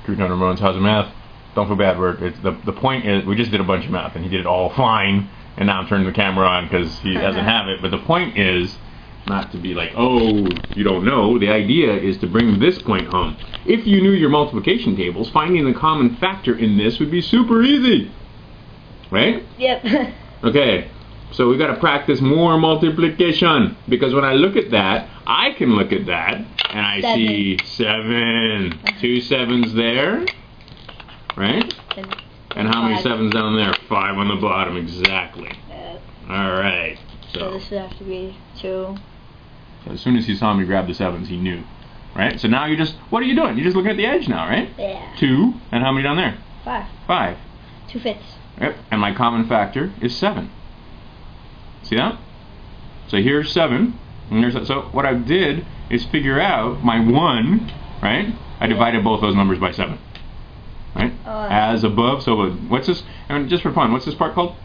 Crewton Ramone's How's the Math. Don't feel bad. The point is, we just did a bunch of math, and he did it all fine, and now I'm turning the camera on because he doesn't have it. But the point is not to be like, oh, you don't know. The idea is to bring this point home. If you knew your multiplication tables, finding the common factor in this would be super easy. Right? Yep. Okay. So we got to practice more multiplication, because when I look at that, I can look at that and I see 7. 2 7s there, right? And how many 7s down there? 5 on the bottom, exactly. All right. So this would have to be 2. So as soon as he saw me grab the 7s, he knew, right? So now what are you doing? You're just looking at the edge now, right? Yeah. 2, and how many down there? 5. 5. 2 fifths. Yep. And my common factor is 7. See that? So here's 7, and there's so what I did is figure out my 1, right? I divided both those numbers by 7, right? As above, so what's this? And just for fun, what's this part called?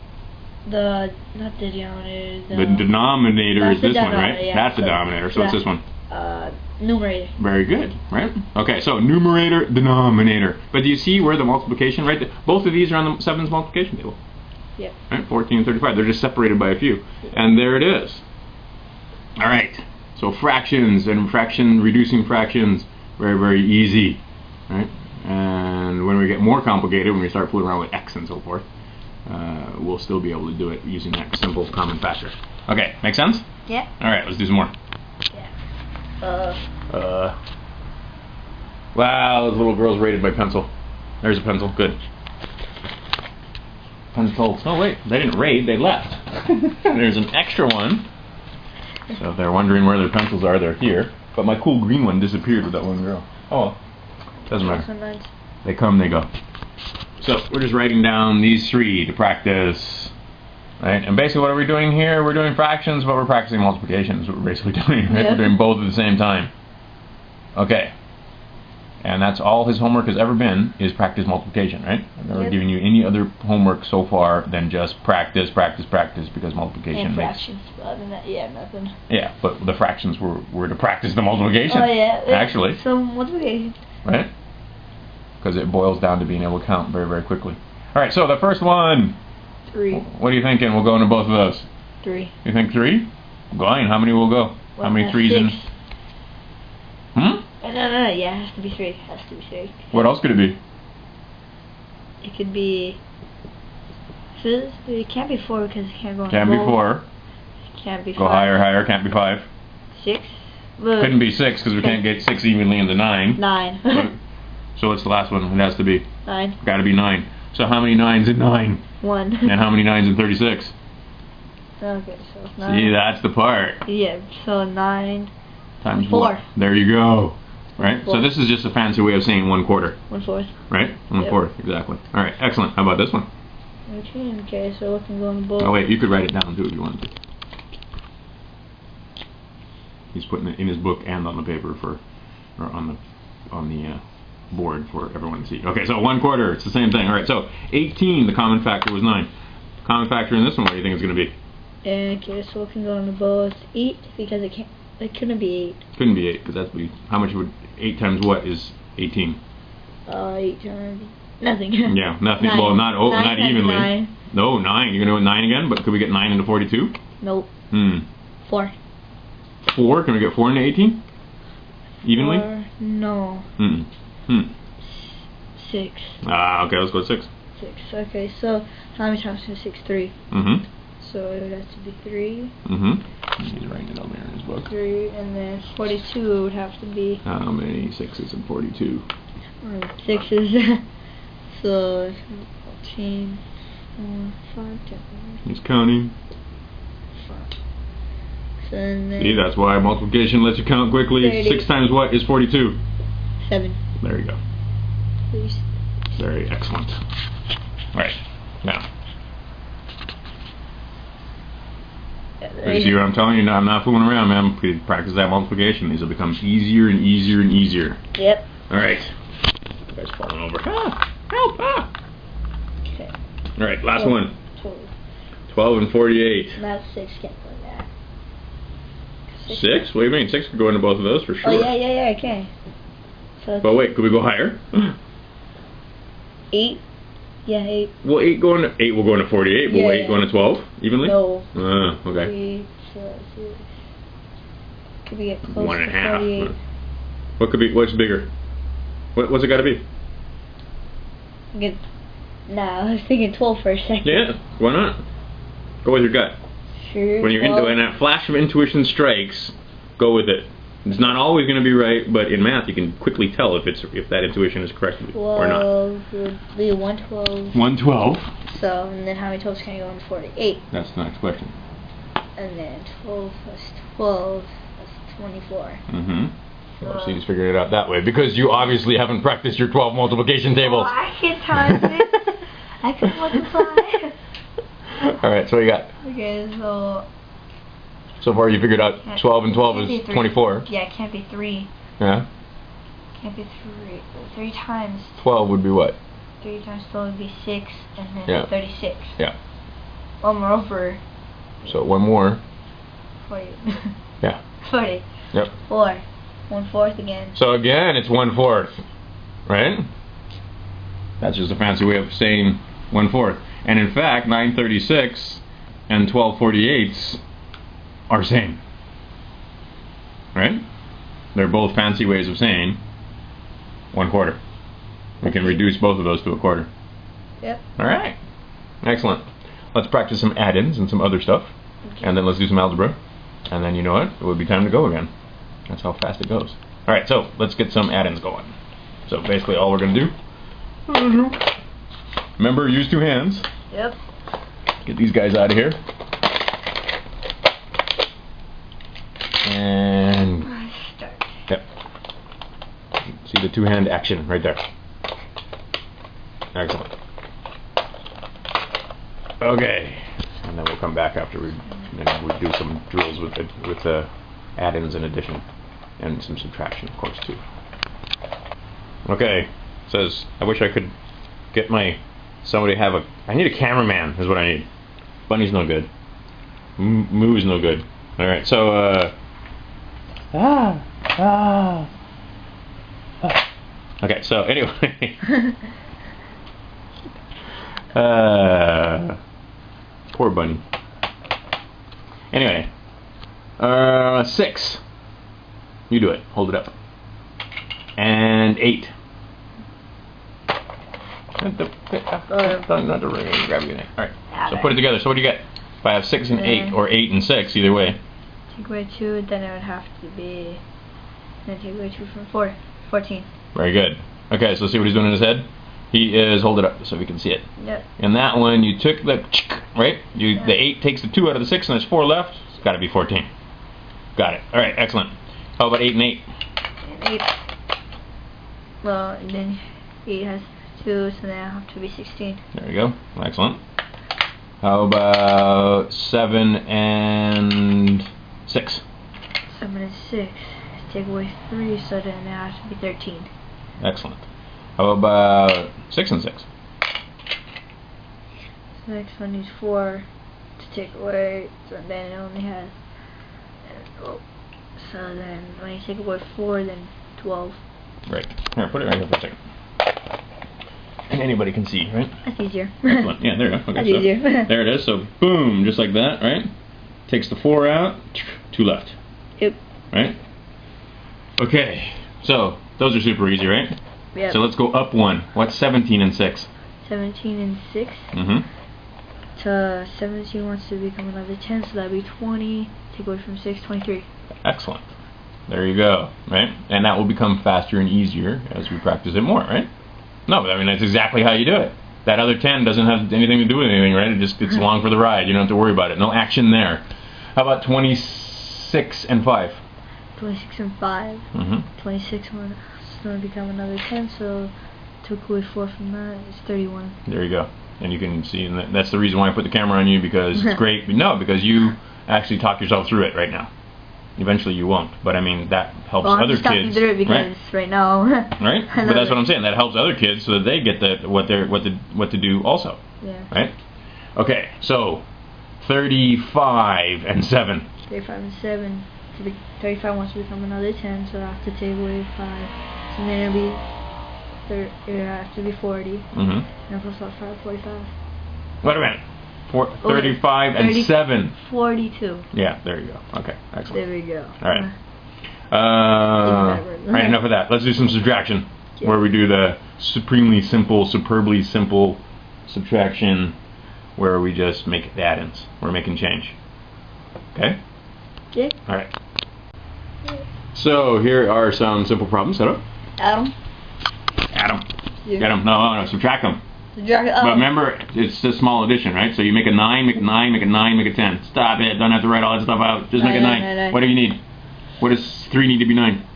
Not the denominator. The denominator is this one, right? Yeah, that's the denominator. So what's this one? Numerator. Very good, right? Okay, so numerator, denominator. But do you see where the multiplication, right? Both of these are on the 7's multiplication table. Yep. Right, 14 and 35. They're just separated by a few. And there it is. All right. So fractions and reducing fractions, very, very easy. Right? And when we get more complicated, when we start fooling around with x and so forth, we'll still be able to do it using that simple common factor. Okay, make sense? Yeah. All right, let's do some more. Yeah. Wow, those little girls rated by pencil. There's a pencil. Good. Pencils. Oh wait, they didn't raid, they left. There's an extra one. So if they're wondering where their pencils are, they're here. But my cool green one disappeared with that one girl. Oh well. Doesn't matter. They come, they go. So we're just writing down these 3 to practice. Right? And basically what are we doing here? We're doing fractions, but we're practicing multiplication is what we're basically doing. Right? We're doing both at the same time. Okay. And that's all his homework has ever been, is practice multiplication, right? I've never given you any other homework so far than just practice, practice, practice, because multiplication and makes... fractions, other than that, yeah, nothing. Yeah, but the fractions were to practice the multiplication. Oh, yeah. Actually. So, multiplication. Right? Because it boils down to being able to count very, very quickly. All right, so the first one. 3. What are you thinking? We'll go into both of those. 3. You think 3? Fine. How many will go? How many 3s in? No, yeah, it has to be 3. It has to be 3. What else could it be? It could be... So it can't be 4 because it can't go on Can't be 4. It can't be 5. Go higher, higher. Can't be 5. 6? Couldn't be 6 because we can't get 6 evenly into 9. 9. So what's the last one? It has to be? 9. Got to be 9. So how many 9s in 9? 1. And how many 9s in 36? Okay, so 9. See, that's the part. Yeah, so 9 times 4. What? There you go. Right? 4. So this is just a fancy way of saying 1/4. 1/4. Right? 1/4, exactly. All right, excellent. How about this one? Okay, so we can go on the board. Oh wait, you could write it down too if you wanted to. He's putting it in his book and on the paper or on the board for everyone to see. Okay, so 1/4, it's the same thing. All right, so 18, the common factor was 9. Common factor in this one, what do you think it's going to be? Okay, so we can go on the board 8 because it couldn't be 8. Couldn't be 8 because how much would 8 times what is 18? 8 times nothing. Yeah, nothing. 9. Well, not evenly. 9. No, 9. You're going to do 9 again, but could we get 9 into 42? Nope. 4. 4? Can we get 4 into 18? Evenly? 4, no. 6. Okay, let's go 6. 6. Okay, so how many times is 6? 3. So it would have to be 3. He's writing it on there in his book. 3, and then 42 would have to be... How many 6s in 42? 6s. So 14, 5, 10. He's counting. 5. So then see, that's why multiplication lets you count quickly. 30. 6 times what is 42? 7. There you go. Please. Very excellent. Right, now. You see what I'm telling you? I'm not fooling around, man. Please practice that multiplication. These will become easier and easier and easier. Yep. Alright. You guys falling over. Help! Okay. Alright, last one. 12 and 48. That's 6 can't go in there. 6? What do you mean? 6 could go into both of those for sure. Oh, yeah, okay. So but wait, could we go higher? 8? Yeah, 8. Will 8 will go into 48? Will Yeah, 8 go into 12 evenly? No. Okay. 3, 6. Could we get close 1 and a to half. 48? What could be? What's bigger? What's it got to be? Nah, I was thinking 12 for a second. Yeah. Why not? Go with your gut. Sure. When that flash of intuition strikes, go with it. It's not always going to be right, but in math you can quickly tell if that intuition is correct or not. 12 would be 112. 112. So, and then how many 12s can you go into 48? That's the next question. And then 12 plus 12, that's 24. Mm-hmm. So you just figured it out that way, because you obviously haven't practiced your 12 multiplication tables. Oh, I can times it. I can multiply. Alright, so what you got? Okay, So far you figured out 12 and 12 is 24. Yeah, it can't be 3. Yeah? Can't be 3. 3 times 12 would be what? 3 times 12 would be 6, and then Yeah. 36. Yeah. One more over. So one more. 40. Yeah. 40. Yep. 4. 1/4 again. So again, it's 1/4, right? That's just a fancy way of saying 1/4. And in fact, 936 and 1248 are same, right? They're both fancy ways of saying 1/4. We can reduce both of those to a quarter. Yep. All right. Excellent. Let's practice some add-ins and some other stuff, and then let's do some algebra, and then you know what? It would be time to go again. That's how fast it goes. All right. So let's get some add-ins going. So basically, all we're gonna do. Remember, use 2 hands. Yep. Get these guys out of here. And Start. yep. See the 2-hand action right there. Excellent. Okay. And then we'll come back after we do some drills with the add-ins and addition, and some subtraction, of course, too. Okay. Says, I wish I could get somebody have I need a cameraman is what I need. Bunny's no good. Moo's no good. Alright, so okay, so anyway. Poor Bunny. Anyway. 6. You do it. Hold it up. And 8. Not the ring. Grab your neck. Alright. So put it together. So what do you get? If I have 6 and 8, or 8 and 6, either way. Take away 2, then it would have to be. Then take away 2 from 4. 14. Very good. Okay, so see what he's doing in his head? He is, hold it up so we can see it. Yep. In that one, you took the, right? The 8 takes the 2 out of the 6, and there's 4 left. It's got to be 14. Got it. Alright, excellent. How about 8 and 8? And 8. Well, and then 8 has 2, so then it'll have to be 16. There you go. Excellent. How about 7 and 6? 7 and 6. Take away 3, so then it has to be 13. Excellent. How about 6 and 6? So the next one needs 4 to take away, so then it only has. So then when you take away 4, then 12. Right. Here, put it right here for a second. And anybody can see, right? That's easier. Excellent. Yeah, there you go. Okay, That's so easier. there it is. So boom, just like that, right? Takes the 4 out, 2 left. Yep. Right? Okay. So those are super easy, right? Yep. So let's go up 1. What's 17 and 6? 17 and 6. Mm-hmm. So 17 wants to become another 10, so that'd be 20. Take away from 6, 23. Excellent. There you go, right? And that will become faster and easier as we practice it more, right? No, but I mean, that's exactly how you do it. That other 10 doesn't have anything to do with anything, right? It's along for the ride. You don't have to worry about it. No action there. How about 26 and 5? 26 and 5. Mm-hmm. 26 wants to become another 10, so took away 4 from that. It's 31. There you go. And you can see, and that's the reason why I put the camera on you, because it's great. No, because you actually talk yourself through it right now. Eventually you won't, but I mean that helps other kids, through it because right now, right? But that's what I'm saying. That helps other kids so that they get what to do also. Yeah. Right. Okay. So 35 and 7. 35 and 7. 35 wants to become another 10, so I have to take away 5. So then it'll be it has to be 40. Mm-hmm. And plus 5, 45. Wait a minute. 35 and 7. 42. Yeah, there you go. Okay, excellent. There we go. All right. Right, enough of that. Let's do some subtraction, where we do the supremely simple, superbly simple subtraction, where we just make the add-ins. We're making change. Okay? Yeah. All right. So here are some simple problems. Set up. Add them. Add them. Yeah. Get them. No, subtract them. Subtract. But remember, it's just small addition, right? So you make a 9, make a 9, make a 9, make a 10. Stop it. Don't have to write all that stuff out. Just make a 9. 9. What do you need? What does 3 need to be 9?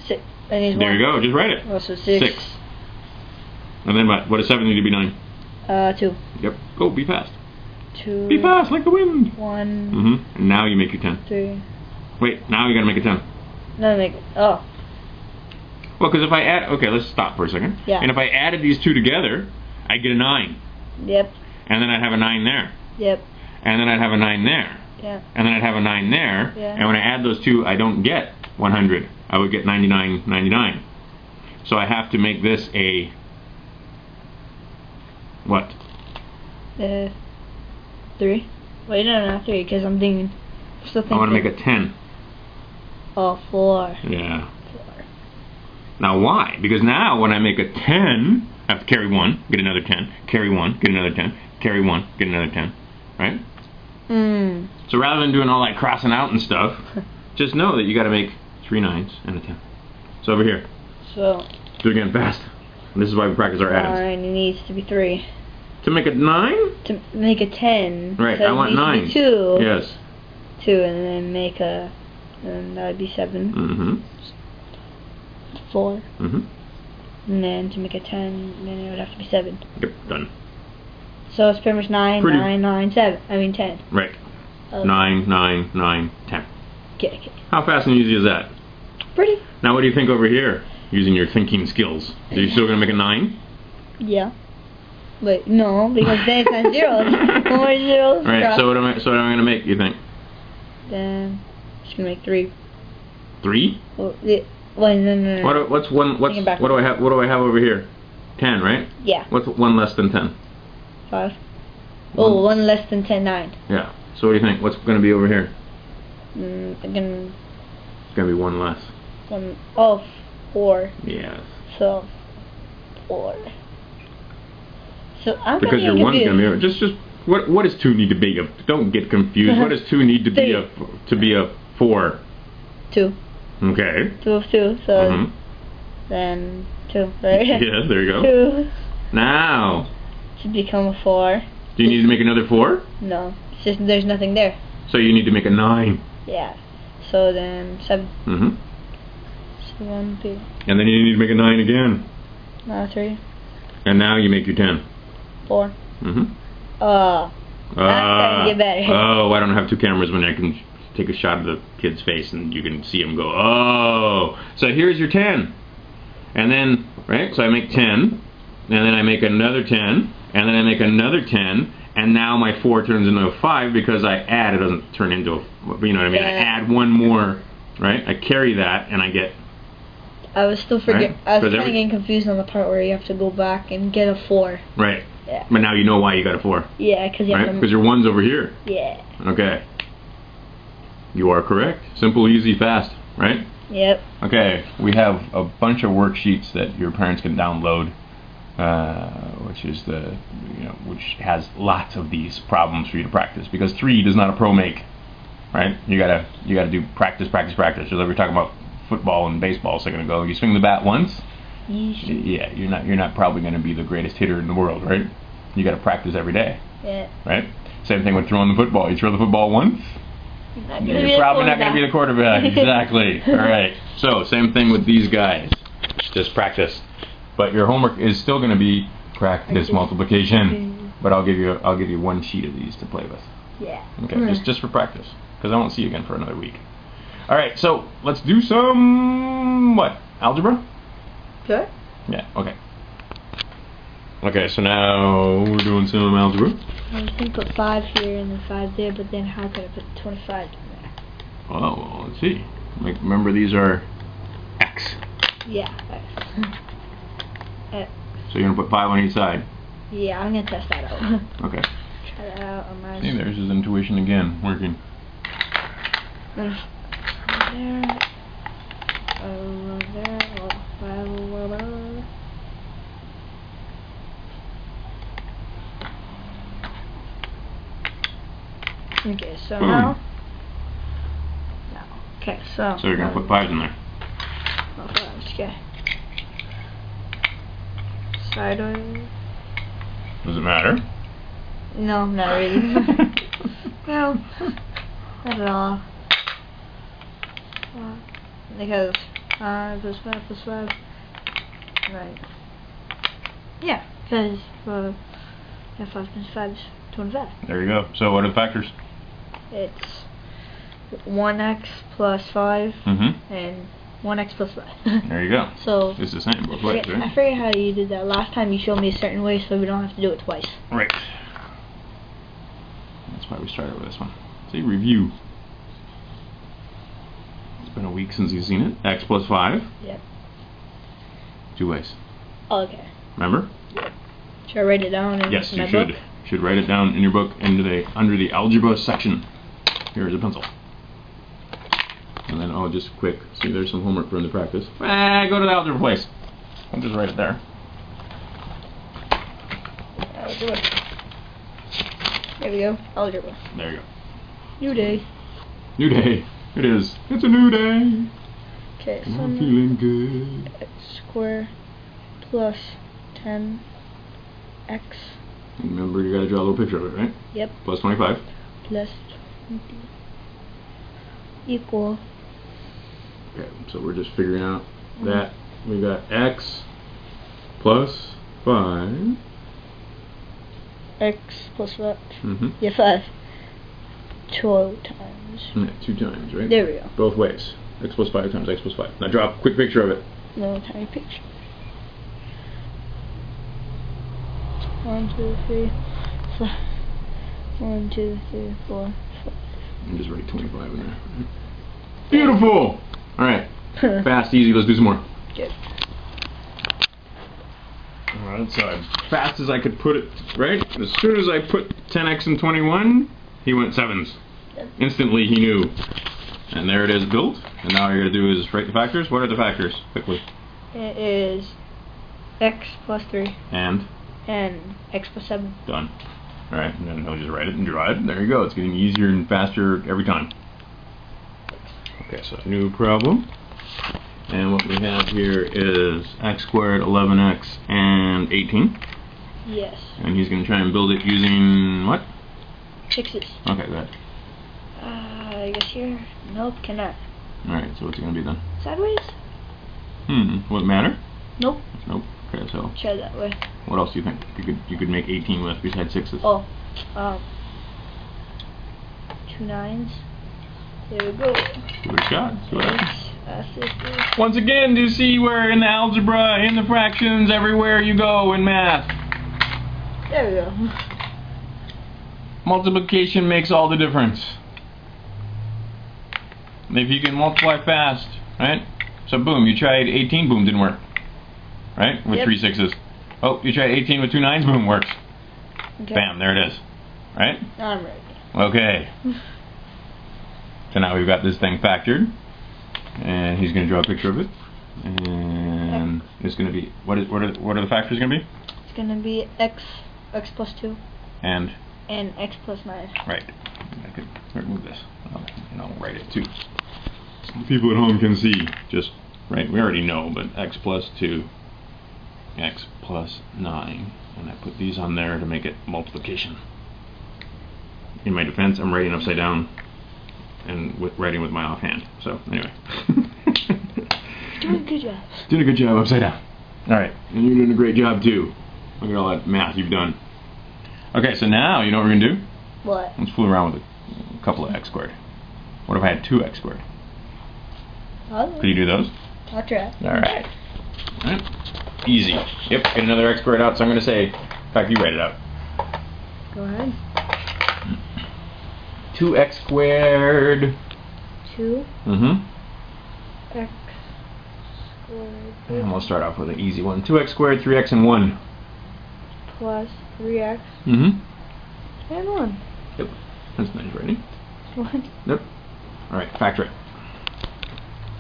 6. I need There 1. you go. Just write it. Oh, so 6. And then what? What does 7 need to be 9? 2. Yep. Go. Be fast. 2. Be fast like the wind. 1. Mm-hmm. And now you make your 10. 3. Wait. Now you gotta make a 10. No, make it. Oh. Well, because if I add... Okay, let's stop for a second. Yeah. And if I added these two together, I'd get a 9. Yep. And then I'd have a 9 there. Yep. And then I'd have a 9 there. Yeah. And then I'd have a 9 there. Yeah. And when I add those two, I don't get 100. I would get 99, 99. So I have to make this a... What? 3. Wait, no, not 3, because I'm thinking... Still thinking. I want to make a 10. Oh, 4. Yeah. 4. Now why? Because now when I make a 10, I have to carry 1, get another 10, carry 1, get another 10, carry 1, get another 10, right? So rather than doing all that crossing out and stuff, just know that you got to make 3 9s and a 10. So over here. So. Do it again fast. And this is why we practice our add-ins. 9, it needs to be 3. To make a 9? To make a 10. Right, so I want 9. 2. Yes. 2, and then make a... And that would be 7. Mm-hmm. 4. Mm-hmm. And then to make a 10, then it would have to be 7. Yep, done. So it's pretty much 9, 9, 9, 7. I mean 10. Right. Okay. 9, 9, 9, 10. Okay. How fast and easy is that? Pretty. Now what do you think over here, using your thinking skills? Are you still going to make a 9? Yeah. Wait, no, because then it's not zeros. No more zeros. Right, so what am I going to make, you think? Then just going to make 3. 3? Well, wait, no. What do I have over here? 10, right? Yeah. What's 1 less than 10? 5. Oh, 1 less than 10, 9. Yeah. So what do you think? What's going to be over here? Again. It's going to be 1 less. 1. Oh, 4. Yes. So 4. So I'm because your 1's going to be just what does 2 need to be? Don't get confused. What does 2 need to be a 4? 2. Okay. 2 of 2. So then 2, right? Yes, there you go. 2. Now. To become a 4. Do you need to make another 4? No. It's just there's nothing there. So you need to make a 9. Yeah. So then 7. Mm-hmm. So 1, 2. And then you need to make a 9 again. 3. And now you make your 10. 4. Mm-hmm. That's starting to get better. Oh, I don't have 2 cameras when I can take a shot of the kid's face and you can see him go, oh. So here's your 10. And then, right, so I make 10. And then I make another 10. And then I make another 10. And now my 4 turns into a 5 because I add. It doesn't turn into a, you know what I mean? I add 1 more, right? I carry that and I get. I was still forgetting. Right? I was kind of getting confused on the part where you have to go back and get a 4. Right. Yeah. But now you know why you got a 4. Yeah, because you have to. Because your 1's over here. Yeah. Okay. You are correct. Simple, easy, fast, right? Yep. Okay, we have a bunch of worksheets that your parents can download, which is which has lots of these problems for you to practice. Because 3 does not a pro make, right? You gotta do practice, practice, practice. Just like we were talking about football and baseball a second ago. You swing the bat once, yeah, you're not probably going to be the greatest hitter in the world, right? You got to practice every day. Yeah. Right. Same thing with throwing the football. You throw the football once, you're probably not going to be the quarterback. Exactly. All right. So same thing with these guys. Just practice. But your homework is still going to be practice multiplication. But I'll give you 1 sheet of these to play with. Yeah. Okay. Just for practice, because I won't see you again for another week. All right. So let's do some algebra. Sure. Yeah. Okay. Okay, so now we're doing some algebra. I was going to put 5 here and then 5 there, but then how could I put 25 there? Oh, well, let's see. Remember, these are x. Yeah. X. So you're gonna put 5 on each side. Yeah, I'm gonna test that out. Okay. Try that out on my. See, there's his intuition again, working. There. Okay, so Boom. now. Okay, so. So you're gonna put 5s in there. Oh, 5s, okay. Sideways. Does it matter? No, not really. No, not at all. Because 5 plus 5 plus 5. Right. Yeah, because 5 plus 5 is 25. There you go. So what are the factors? It's 1x plus 5 and 1x plus 5. There you go. So it's the same both ways, right? I forget how you did that. Last time you showed me a certain way, so we don't have to do it twice. Right. That's why we started with this one. See, review. It's been a week since you've seen it. X plus 5. Yep. 2 ways. Oh, okay. Remember? Yep. Should I write it down in yes, my you should. book? You should write it down in your book under the algebra section. Here's a pencil. And then, just quick. See, there's some homework for him to practice. Go to the algebra place. I'll just write it there. Algebra. There we go. Algebra. There you go. New day. New day. It is. It's a new day. Okay, so I'm feeling good. X squared plus 10x. Remember, you got to draw a little picture of it, right? Yep. Plus 25. Plus 20 equal. Okay, so we're just figuring out that we got x plus 5. X plus what? Yeah, 5. 2 times. Yeah, 2 times, right? There we go. Both ways. X plus 5 times x plus 5. Now draw a quick picture of it. No tiny picture. 1, 2, 3, 4. 1, 2, 3, 4, 5. And just write 25 in there. Beautiful! Alright. Fast, easy, let's do some more. Good. Alright, so as fast as I could put it, right? As soon as I put 10x and 21, he went 7s. Yep. Instantly he knew. And there it is built. And now all you're going to do is write the factors. What are the factors? Quickly. It is x plus 3. And x plus 7. done. Alright, and then he'll just write it and draw it. There you go. It's getting easier and faster every time. Okay, so new problem. And what we have here is x squared, 11x, and 18. Yes. And he's going to try and build it using what? 6s. Okay, good. I guess here. Nope, cannot. Alright, so what's it going to be then? Sideways? Will it matter? Nope. Nope. Okay, so Try that way. what else do you think you could make 18 with besides 6s? Oh, 2 9s. There we go. Give it a shot. See what happens. 6. Once again, do you see where in the algebra, in the fractions, everywhere you go in math, There we go. multiplication makes all the difference. If you can multiply fast, right? So boom, you tried 18, boom, didn't work. Right? With 3 6s. Oh, you tried 18 with 2 9s, boom, works. Okay. Bam, there it is. Right? Now I'm ready. Okay. So now we've got this thing factored. And he's going to draw a picture of it. And it's going to be, what are the factors going to be? It's going to be x plus 2. And x plus 9. right. I could remove this. And I'll write it too. So the people at home can see. Just, right, we already know, but x plus 2, x plus 9. And I put these on there to make it multiplication. In my defense, I'm writing upside down and writing with my offhand. So, anyway. Doing a good job. Doing a good job upside down. Alright, and you're doing a great job too. Look at all that math you've done. Okay, so now, you know what we're going to do? What? Let's fool around with a couple of x squared. What if I had 2x squared? Could you do those? I'll try. Alright. Alright. Easy. Yep, get another x squared out, so I'm going to say, in fact, you write it out. Go ahead. 2x squared. 2. Mm-hmm. X And we'll start off with an easy one. 2x squared, 3x, and 1. Plus 3x. Mm-hmm. And 1. Yep. That's nice, ready? 1. Yep. Alright, factor it.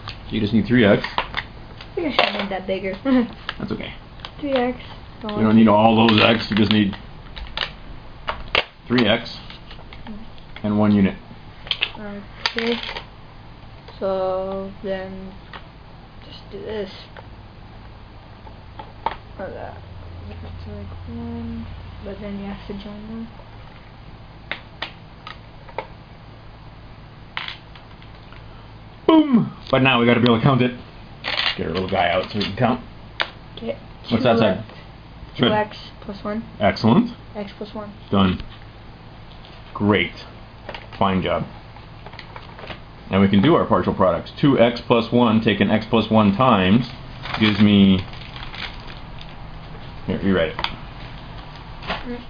So you just need 3x. I think I should have made that bigger. That's okay. 3x. You don't need all those x, you just need 3x and 1 unit. Okay. So then just do this. Or that. It's like 1, but then you have to join them. Boom! But now we gotta be able to count it. Get our little guy out so we can count. Okay. What's that side? 2x plus 1. Excellent. X plus 1. Done. Great. Fine job. And we can do our partial products. 2x plus 1 taken x plus 1 times gives me... Here, you write it.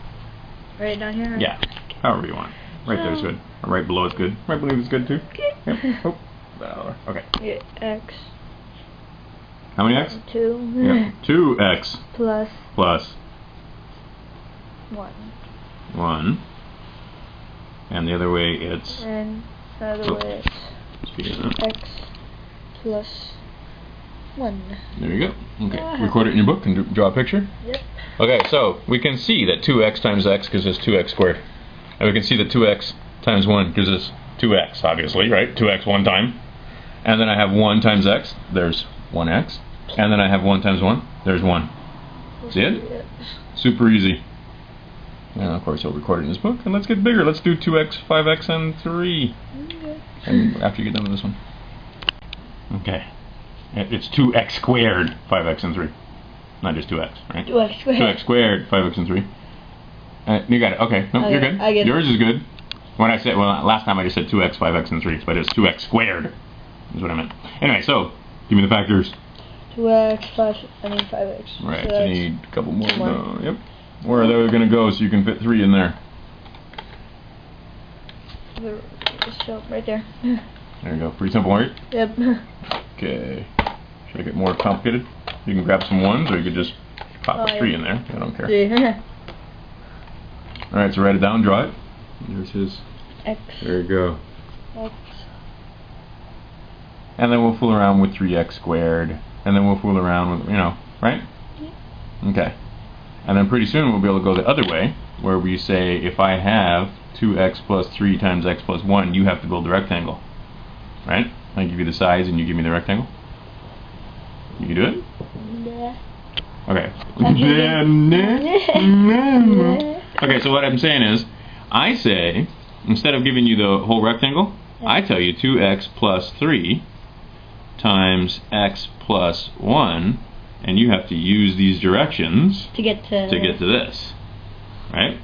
Right down here? Right? Yeah. However you want. Right there's good. Or right below is good. Right below is good too. Okay. Yep. Oh. Okay. Yeah, x. How many x? 2. Yep. 2x Plus plus 1. 1. And the other way it's... And the other way it's x plus 1. There you go. Okay. Record it in your book and draw a picture. Yep. Okay, so we can see that 2x times x gives us 2x squared. And we can see that 2x times 1 gives us 2x, obviously, right? 2x one time. And then I have 1 times x, there's 1x. And then I have 1 times 1, there's 1. See it? Yep. Super easy. And of course he'll record it in his book. And let's get bigger. Let's do 2x, 5x, and 3. Okay. And after you get done with this one. Okay. It's 2x squared, 5x, and 3. Not just 2x, right? 2x squared. 2x squared, 5x, and 3. You got it. Okay. No, you're good. I get Yours it. is good. When I said, well, last time I just said 2x, 5x, and 3, but it's 2x squared. Is what I meant. Anyway, so give me the factors. 2x, 5x. Right. So So you need a couple more. Yep. Where are they going to go so you can fit 3 in there? Just right there. There you go. Pretty simple, right? Yep. Okay. Should I get more complicated? You can grab some 1s, or you could just pop a 3 in there. I don't care. 3. Alright, so write it down, draw it. There's his. X. There you go. X. And then we'll fool around with 3x squared. And then we'll fool around with, right? Yeah. Okay. And then pretty soon we'll be able to go the other way, where we say if I have 2x plus 3 times x plus 1, you have to build the rectangle. Right? I give you the sides and you give me the rectangle. You can do it? Yeah. Okay. Okay, so what I'm saying is, I say, instead of giving you the whole rectangle, I tell you 2x plus 3 times x plus 1, and you have to use these directions to get to this. Right?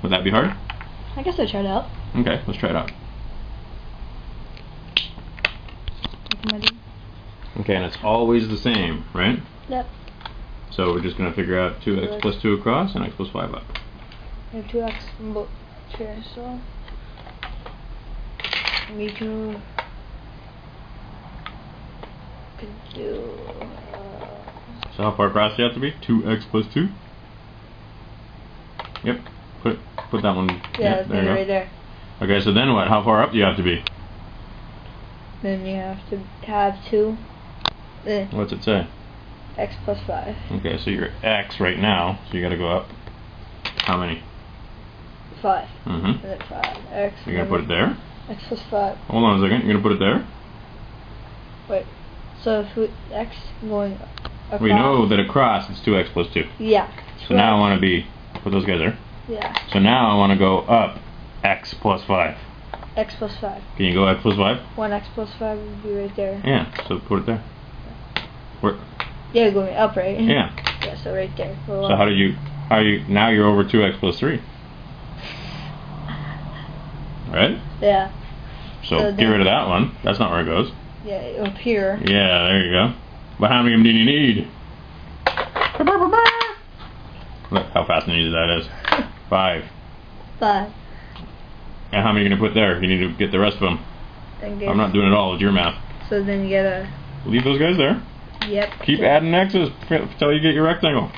Would that be hard? I guess I'll try it out. Okay, let's try it out. Okay, and it's always the same, right? Yep. So we're just going to figure out 2x plus 2 across and x plus 5 up. I have 2x in both chairs, so we could do. So how far across do you have to be? 2x plus 2? Yep. Put that one. Yeah, there you go. right there. Okay, so then what? How far up do you have to be? Then you have to have 2. What's it say? X plus 5. Okay, so you're x right now, so you got to go up. How many? 5. Mm-hmm. And then 5. X. You're going to put it there? X plus 5. Hold on a second. You're going to put it there? Wait. So if X going across. We know that across it's 2x plus 2. Yeah. So now I want to be, put those guys there. Yeah. So now I want to go up x plus 5. X plus 5. Can you go x plus 5? 1x plus 5 would be right there. Yeah, so put it there. Where? Yeah, going up, right? Yeah. Yeah, so right there. So how do you, now you're over 2x plus 3. Right? Yeah. So get rid of that one. That's not where it goes. Yeah, up here. Yeah, there you go. But how many of them do you need? Look how fast and easy that is. 5. 5. And how many are you going to put there? You need to get the rest of them. I'm not doing it all. It's your math. So then you gotta leave those guys there. Yep. Keep adding x's until you get your rectangle.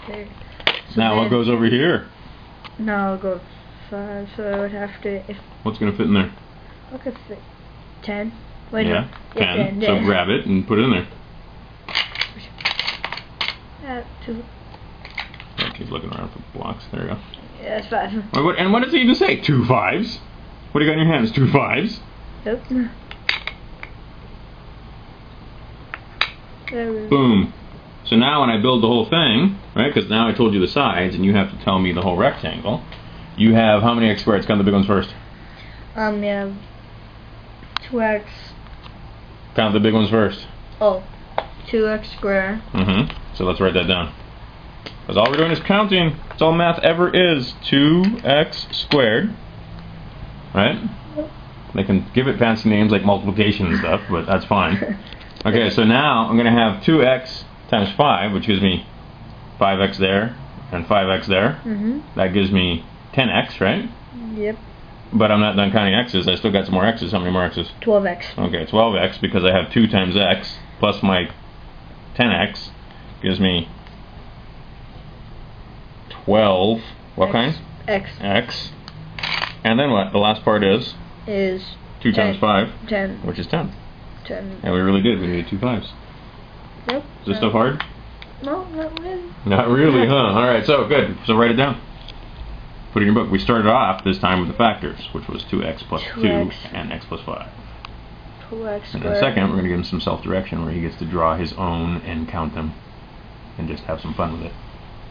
Okay. So Now what goes over here? Now I'll go 5, so I would have to, if What's going to fit in there? I could fit 10. Wait, yeah, no. 10. So grab it and put it in there. Two. Oh, keep looking around for blocks. There you go. Yeah, that's 5. And what does it even say? 2 5s? What do you got in your hands? 2 5s? Yep. There we go. Boom. So now when I build the whole thing, right, because now I told you the sides and you have to tell me the whole rectangle, you have how many x squared? Count the big ones first. We have 2x. Count the big ones first. Oh, 2x squared. So let's write that down. Because all we're doing is counting. That's all math ever is. 2x squared. Right? They can give it fancy names like multiplication and stuff, but that's fine. Okay, so now I'm going to have 2x times 5, which gives me 5x there and 5x there. That gives me 10x, right? Yep. But I'm not done counting x's. I still got some more x's. How many more x's? 12x. Okay, 12x, because I have 2 times x plus my 10x gives me 12. What kind? X. X. And then what? The last part is? 2 times 5. 10. Which is 10. 10. And we really did. We needed 2 5s. Yep. Is this stuff hard? No, not really. Not really, huh? Alright, so good. So write it down. Put it in your book. We started off this time with the factors, which was 2x plus 2 and x plus 5. 2x And in a second, we're going to give him some self-direction where he gets to draw his own and count them and just have some fun with it.